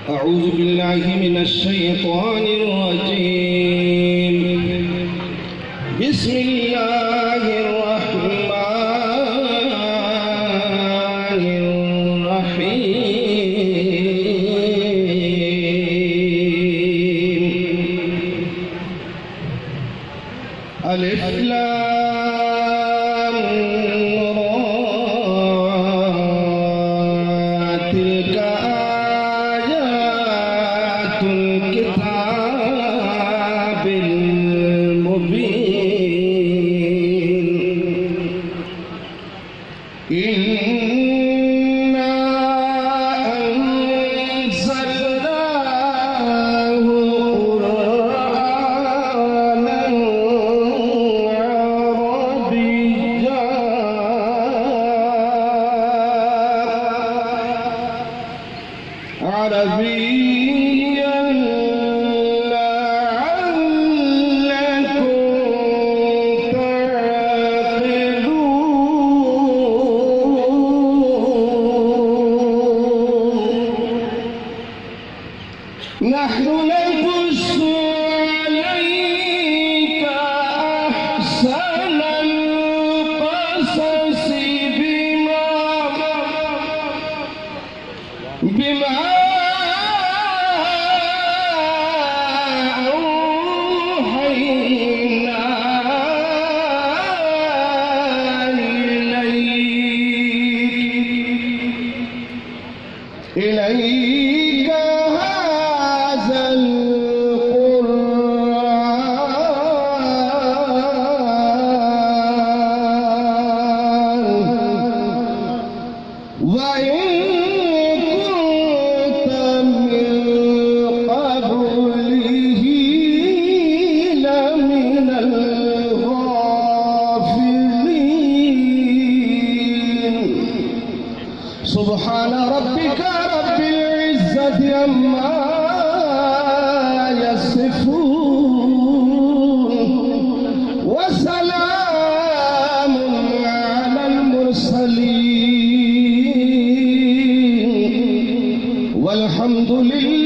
أعوذ بالله من الشيطان الرجيم. بسم الله الرحمن الرحيم. ألف لام را تلك آيات الكتاب المبين. إنا أنزلناه قرآنا عربيا لعلكم تعقلون. نحن نقص عليك أحسن القصص بما أوحينا إليك هذا القرآن وإن كنت من قبله لمن الغافلين. سبحان ربك رب العزة عما يصفون وسلام على المرسلين والحمد لله